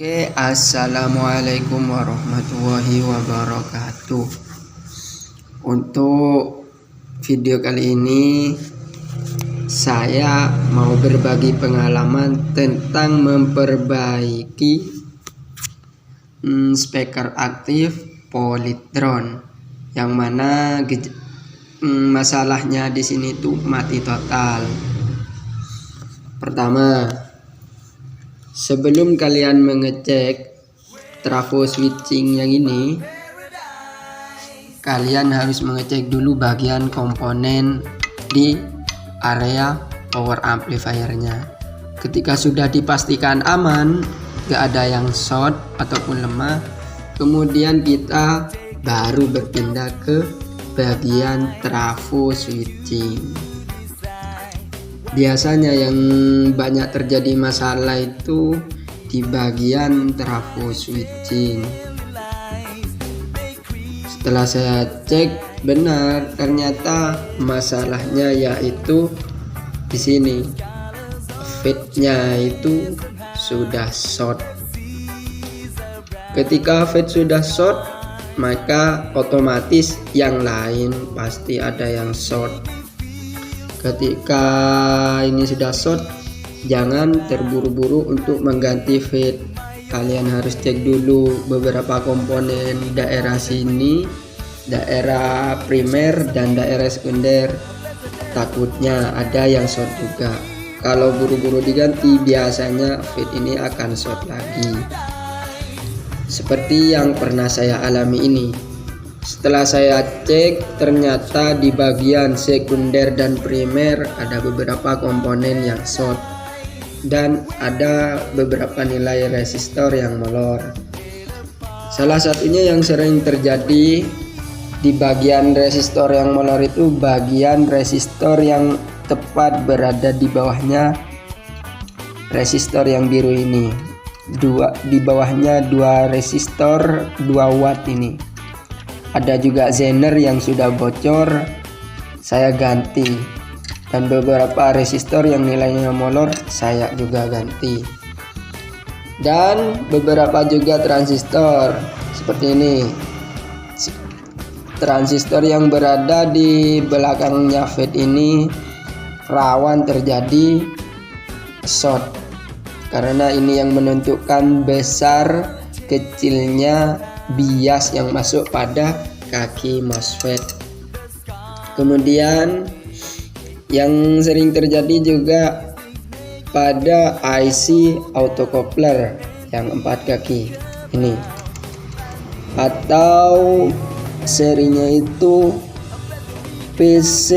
Oke, assalamualaikum warahmatullahi wabarakatuh. Untuk video kali ini saya mau berbagi pengalaman tentang memperbaiki speaker aktif Polytron, yang mana masalahnya di sini tuh mati total. Pertama, sebelum kalian mengecek trafo switching yang ini, kalian harus mengecek dulu bagian komponen di area power amplifiernya. Ketika sudah dipastikan aman, gak ada yang short ataupun lemah, kemudian kita baru berpindah ke bagian trafo switching. Biasanya yang banyak terjadi masalah itu di bagian trafo switching. Setelah saya cek benar, ternyata masalahnya yaitu di sini. Feednya itu sudah short. Ketika feed sudah short, maka otomatis yang lain pasti ada yang short. Ketika ini sudah short, jangan terburu-buru untuk mengganti feed. Kalian harus cek dulu beberapa komponen daerah sini, daerah primer dan daerah sekunder. Takutnya ada yang short juga. Kalau buru-buru diganti, biasanya feed ini akan short lagi. Seperti yang pernah saya alami ini. Setelah saya cek, ternyata di bagian sekunder dan primer ada beberapa komponen yang short dan ada beberapa nilai resistor yang molor. Salah satunya yang sering terjadi di bagian resistor yang molor itu bagian resistor yang tepat berada di bawahnya resistor yang biru ini. Di bawahnya dua resistor 2 watt ini. Ada juga zener yang sudah bocor, saya ganti, dan beberapa resistor yang nilainya molor saya juga ganti, dan beberapa juga transistor seperti ini. Transistor yang berada di belakangnya feed ini rawan terjadi short, karena ini yang menentukan besar kecilnya bias yang masuk pada kaki MOSFET. Kemudian yang sering terjadi juga pada IC autocoupler yang 4 kaki ini, atau serinya itu PC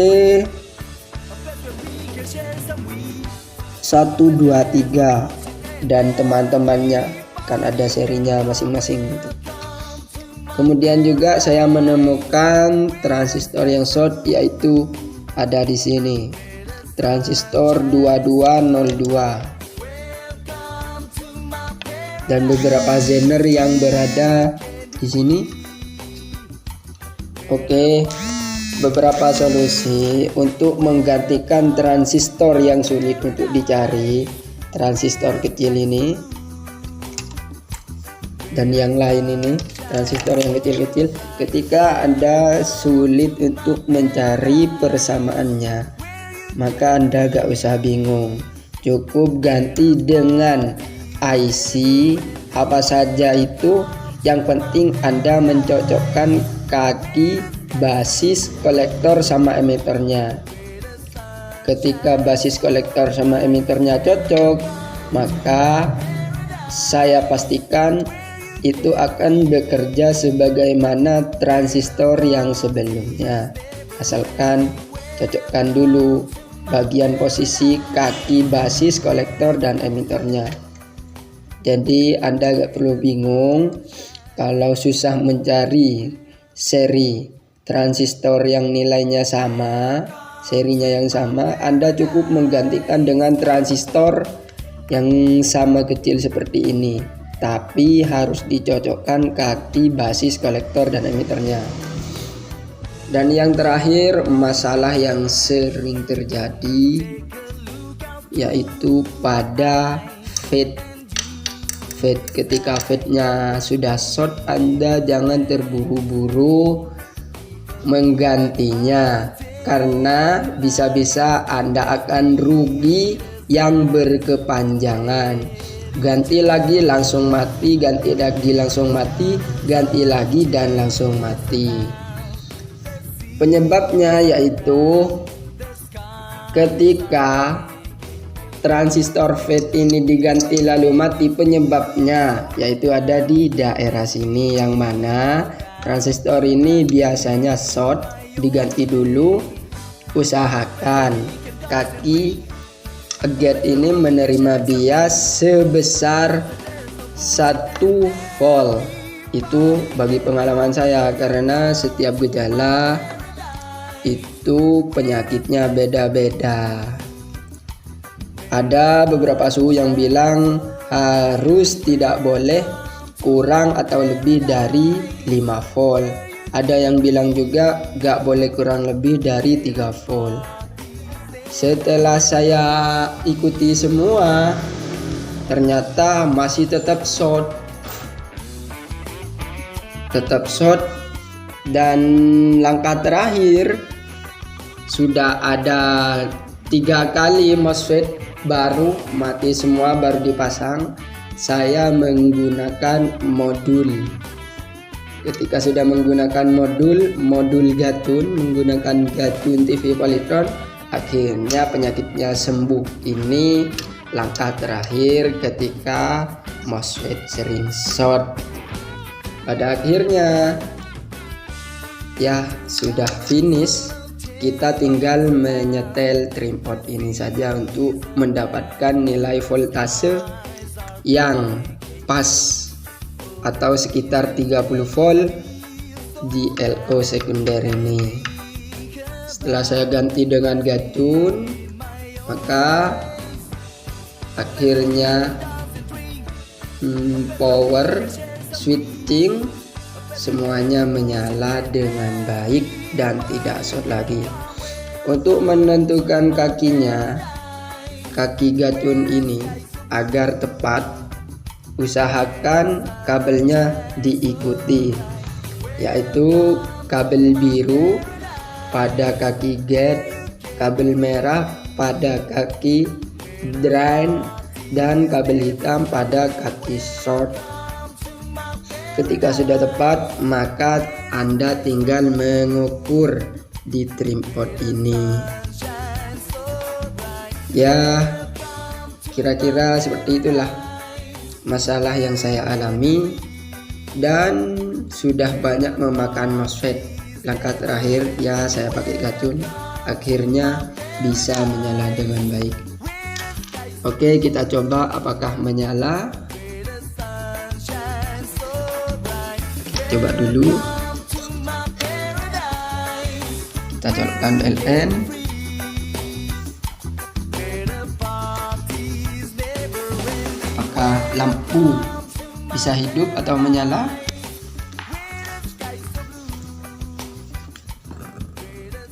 123 dan teman-temannya, kan ada serinya masing-masing gitu. Kemudian juga saya menemukan transistor yang short, yaitu ada di sini, transistor 2202, dan beberapa zener yang berada di sini. Oke, beberapa solusi untuk menggantikan transistor yang sulit untuk dicari, transistor kecil ini dan yang lain ini, transistor yang kecil-kecil. Ketika Anda sulit untuk mencari persamaannya, maka Anda gak usah bingung, cukup ganti dengan IC apa saja itu. Yang penting Anda mencocokkan kaki basis kolektor sama emitornya. Ketika basis kolektor sama emitornya cocok, maka saya pastikan itu akan bekerja sebagaimana transistor yang sebelumnya. Asalkan cocokkan dulu bagian posisi kaki basis kolektor dan emitornya. Jadi Anda gak perlu bingung kalau susah mencari seri transistor yang nilainya sama, serinya yang sama. Anda cukup menggantikan dengan transistor yang sama kecil seperti ini, tapi harus dicocokkan kaki basis kolektor dan emitornya. Dan yang terakhir, masalah yang sering terjadi yaitu pada feed fade. Ketika fade-nya sudah short, Anda jangan terburu-buru menggantinya, karena bisa-bisa Anda akan rugi yang berkepanjangan. Ganti lagi langsung mati, ganti lagi langsung mati, ganti lagi dan langsung mati. Penyebabnya yaitu ketika transistor fade ini diganti lalu mati, penyebabnya yaitu ada di daerah sini, yang mana transistor ini biasanya short. Diganti dulu, usahakan kaki gate ini menerima bias sebesar 1 volt. Itu bagi pengalaman saya, karena setiap gejala itu penyakitnya beda-beda. Ada beberapa suhu yang bilang harus tidak boleh kurang atau lebih dari 5 volt. Ada yang bilang juga gak boleh kurang lebih dari 3 volt. Setelah saya ikuti semua, ternyata masih tetap short. Dan langkah terakhir, sudah ada 3 kali MOSFET baru mati semua, baru dipasang. Saya menggunakan modul. Ketika sudah menggunakan modul Gatun, menggunakan Gatun TV Polytron, akhirnya penyakitnya sembuh. Ini langkah terakhir ketika MOSFET sering short. Pada akhirnya ya sudah finish. Kita tinggal menyetel tripod ini saja untuk mendapatkan nilai voltase yang pas atau sekitar 30 volt di LO sekunder ini. Setelah saya ganti dengan Gatun, maka akhirnya power switching semuanya menyala dengan baik dan tidak short lagi. Untuk menentukan kakinya, kaki Gatun ini agar tepat, usahakan kabelnya diikuti, yaitu kabel biru pada kaki gate, kabel merah pada kaki drain, dan kabel hitam pada kaki short. Ketika sudah tepat, maka Anda tinggal mengukur di tripod ini. Ya, kira-kira seperti itulah masalah yang saya alami, dan sudah banyak memakan MOSFET. Langkah terakhir ya saya pakai Gatun, akhirnya bisa menyala dengan baik. Oke, kita coba apakah menyala. Coba dulu, kita colokkan PLN. Apakah lampu bisa hidup atau menyala?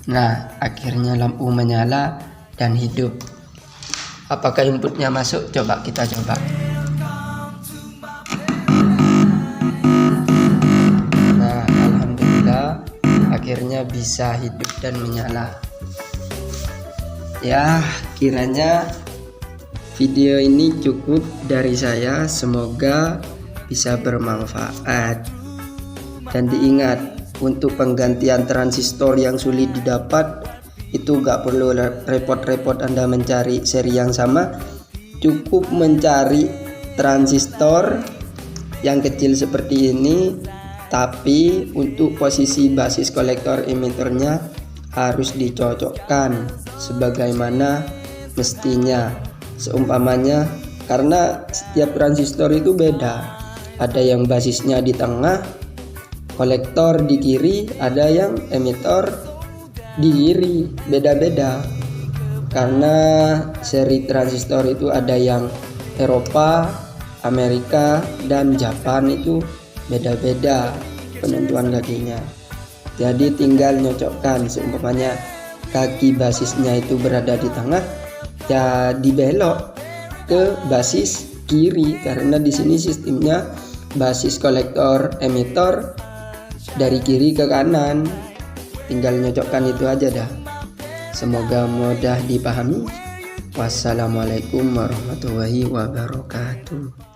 Nah, akhirnya lampu menyala dan hidup. Apakah inputnya masuk? Coba kita coba. Akhirnya bisa hidup dan menyala. Ya, kiranya video ini cukup dari saya. Semoga bisa bermanfaat. Dan diingat, untuk penggantian transistor yang sulit didapat, itu gak perlu repot-repot Anda mencari seri yang sama. Cukup mencari transistor yang kecil seperti ini, tapi untuk posisi basis kolektor emitornya harus dicocokkan sebagaimana mestinya. Seumpamanya, karena setiap transistor itu beda. Ada yang basisnya di tengah, kolektor di kiri, ada yang emitor di kiri, beda-beda. Karena seri transistor itu ada yang Eropa, Amerika, dan Jepang, itu beda-beda penentuan kakinya. Jadi tinggal nyocokkan. Seumpamanya kaki basisnya itu berada di tengah, ya dibelok ke basis kiri, karena di sini sistemnya basis kolektor emitor dari kiri ke kanan. Tinggal nyocokkan itu aja dah. Semoga mudah dipahami. Wassalamualaikum warahmatullahi wabarakatuh.